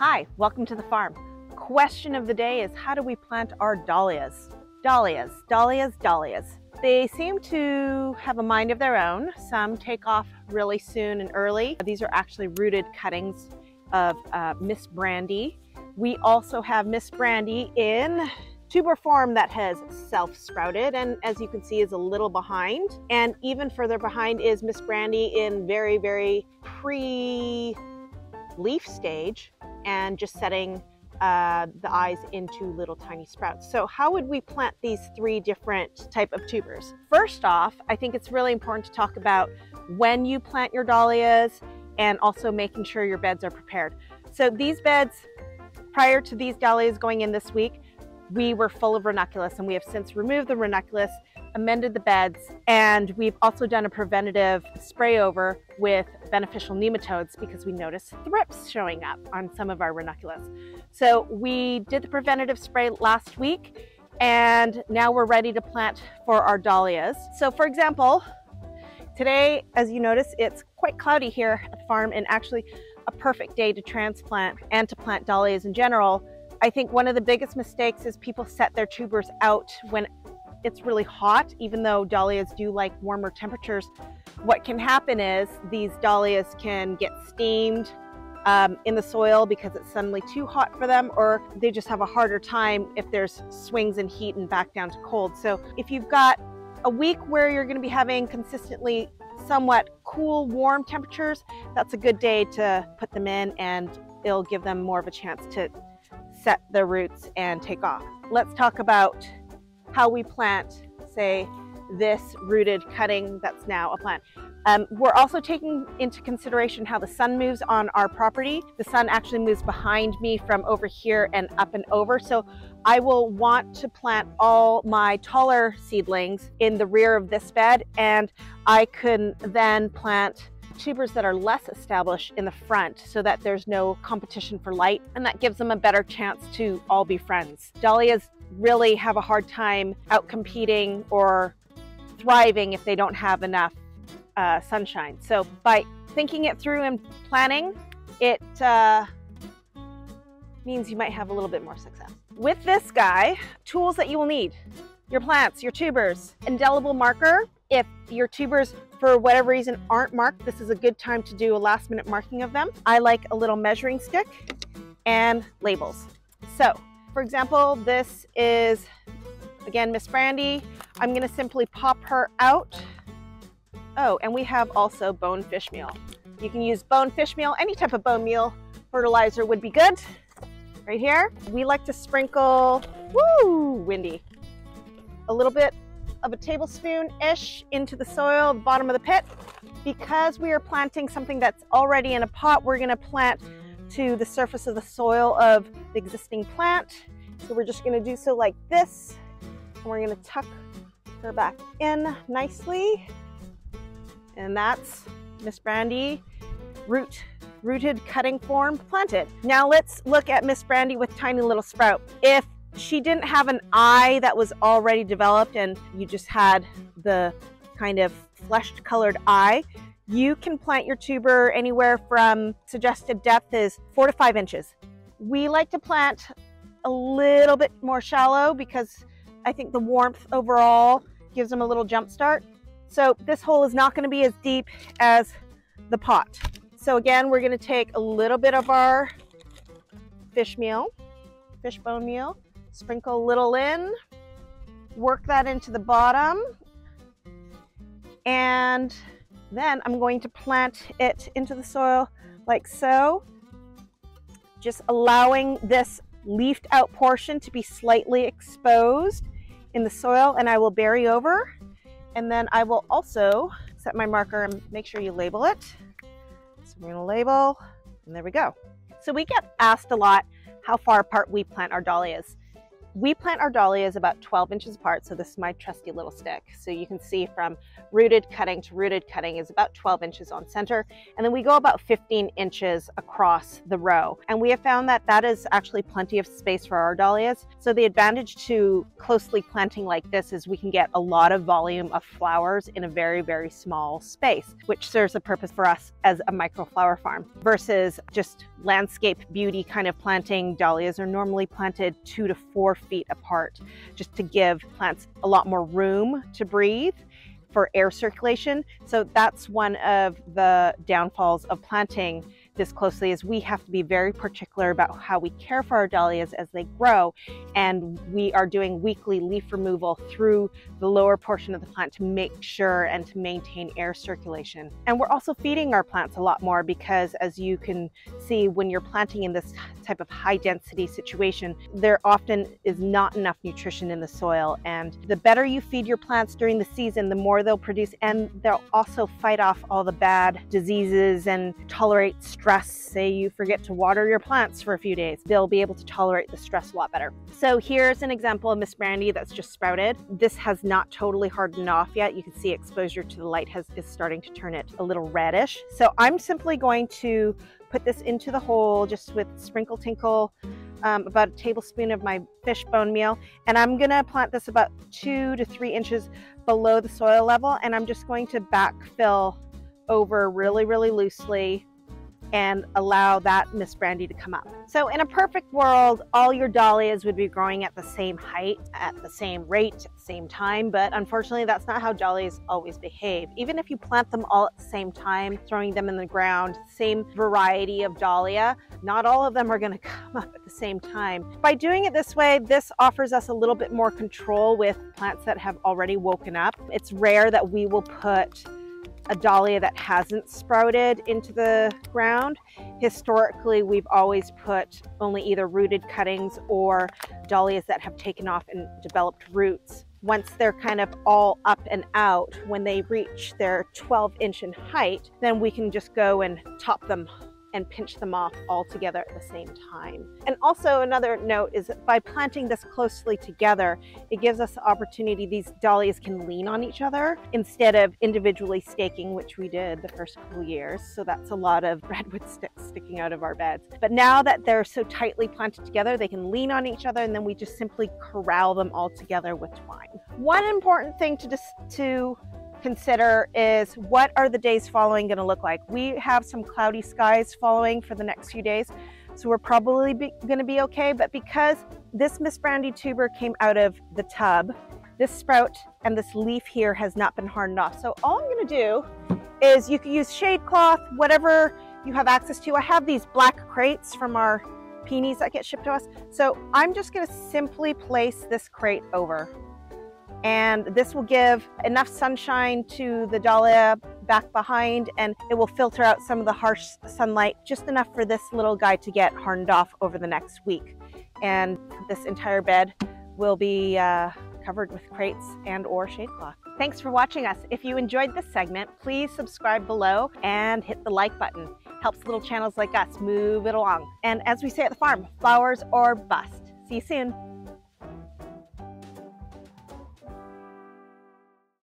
Hi, welcome to the farm. Question of the day is, how do we plant our dahlias? Dahlias, dahlias, dahlias. They seem to have a mind of their own. Some take off really soon and early. These are actually rooted cuttings of Miss Brandy. We also have Miss Brandy in tuber form that has self-sprouted, and as you can see is a little behind. And even further behind is Miss Brandy in very, very pre-leaf stage and just setting the eyes into little tiny sprouts. So how would we plant these three different type of tubers? First off, I think it's really important to talk about when you plant your dahlias and also making sure your beds are prepared. So these beds, prior to these dahlias going in this week, we were full of ranunculus, and we have since removed the ranunculus, amended the beds, and we've also done a preventative spray over with beneficial nematodes because we noticed thrips showing up on some of our ranunculus. So we did the preventative spray last week, and now we're ready to plant for our dahlias. So for example, today, as you notice, it's quite cloudy here at the farm, and actually a perfect day to transplant and to plant dahlias in general. I think one of the biggest mistakes is people set their tubers out when it's really hot, even though dahlias do like warmer temperatures. What can happen is these dahlias can get steamed in the soil because it's suddenly too hot for them, or they just have a harder time if there's swings in heat and back down to cold. So if you've got a week where you're going to be having consistently somewhat cool, warm temperatures, that's a good day to put them in, and it'll give them more of a chance to set their roots and take off. Let's talk about how we plant, say, this rooted cutting that's now a plant. We're also taking into consideration how the sun moves on our property. The sun actually moves behind me from over here and up and over. So I will want to plant all my taller seedlings in the rear of this bed, and I can then plant tubers that are less established in the front so that there's no competition for light, and that gives them a better chance to all be friends. Dahlias really have a hard time out-competing or thriving if they don't have enough sunshine. So by thinking it through and planning, it means you might have a little bit more success. With this guy, tools that you will need: your plants, your tubers, indelible marker. If your tubers, for whatever reason, aren't marked, this is a good time to do a last-minute marking of them. I like a little measuring stick and labels. So, for example, this is, again, Miss Brandy. I'm gonna simply pop her out. Oh, and we have also bone fish meal. You can use bone fish meal, any type of bone meal fertilizer would be good. Right here, we like to sprinkle, woo, windy, a little bit of a tablespoon-ish into the soil, the bottom of the pit. Because we are planting something that's already in a pot, we're gonna plant to the surface of the soil of the existing plant. So we're just gonna do so like this, and we're gonna tuck her back in nicely. And that's Miss Brandy, rooted cutting form planted. Now let's look at Miss Brandy with tiny little sprout. If she didn't have an eye that was already developed and you just had the kind of fleshed colored eye, you can plant your tuber anywhere from, suggested depth is 4 to 5 inches. We like to plant a little bit more shallow because I think the warmth overall gives them a little jump start. So this hole is not going to be as deep as the pot. So again, we're going to take a little bit of our fish bone meal, sprinkle a little in, work that into the bottom, and then I'm going to plant it into the soil like so, just allowing this leafed out portion to be slightly exposed in the soil, and I will bury over, and then I will also set my marker and make sure you label it. So we're gonna label, and there we go. So we get asked a lot how far apart we plant our dahlias. We plant our dahlias about 12 inches apart, so this is my trusty little stick. So you can see from rooted cutting to rooted cutting is about 12 inches on center, and then we go about 15 inches across the row. And we have found that that is actually plenty of space for our dahlias. So the advantage to closely planting like this is we can get a lot of volume of flowers in a very, very small space, which serves a purpose for us as a microflower farm versus just landscape beauty kind of planting. Dahlias are normally planted 2 to 4 feet apart, just to give plants a lot more room to breathe for air circulation. So that's one of the downfalls of planting this closely, is we have to be very particular about how we care for our dahlias as they grow, and we are doing weekly leaf removal through the lower portion of the plant to make sure and to maintain air circulation. And we're also feeding our plants a lot more, because as you can see, when you're planting in this type of high density situation, there often is not enough nutrition in the soil, and the better you feed your plants during the season, the more they'll produce, and they'll also fight off all the bad diseases and tolerate stress. Say you forget to water your plants for a few days, they'll be able to tolerate the stress a lot better. So here's an example of Miss Brandy that's just sprouted. This has not totally hardened off yet. You can see exposure to the light is starting to turn it a little reddish. So I'm simply going to put this into the hole just with sprinkle tinkle, about a tablespoon of my fish bone meal, and I'm gonna plant this about 2 to 3 inches below the soil level, and I'm just going to backfill over really, really loosely and allow that Miss Brandy to come up. So in a perfect world, all your dahlias would be growing at the same height, at the same rate, at the same time, but unfortunately that's not how dahlias always behave. Even if you plant them all at the same time, throwing them in the ground, same variety of dahlia, not all of them are gonna come up at the same time. By doing it this way, this offers us a little bit more control with plants that have already woken up. It's rare that we will put a dahlia that hasn't sprouted into the ground. Historically, we've always put only either rooted cuttings or dahlias that have taken off and developed roots. Once they're kind of all up and out, when they reach their 12-inch in height, then we can just go and top them and pinch them off all together at the same time. And also another note is that by planting this closely together, it gives us the opportunity, these dahlias can lean on each other instead of individually staking, which we did the first couple years. So that's a lot of redwood sticks sticking out of our beds. But now that they're so tightly planted together, they can lean on each other, and then we just simply corral them all together with twine. One important thing to consider is, what are the days following going to look like? We have some cloudy skies following for the next few days, so we're probably going to be okay. But because this Miss Brandy tuber came out of the tub, this sprout and this leaf here has not been hardened off. So all I'm going to do is, you can use shade cloth, whatever you have access to. I have these black crates from our peonies that get shipped to us. So I'm just going to simply place this crate over, and this will give enough sunshine to the dahlia back behind, and it will filter out some of the harsh sunlight, just enough for this little guy to get hardened off over the next week. And this entire bed will be covered with crates and or shade cloth. Thanks for watching us. If you enjoyed this segment, please subscribe below and hit the like button. Helps little channels like us move it along. And as we say at the farm, flowers or bust. See you soon.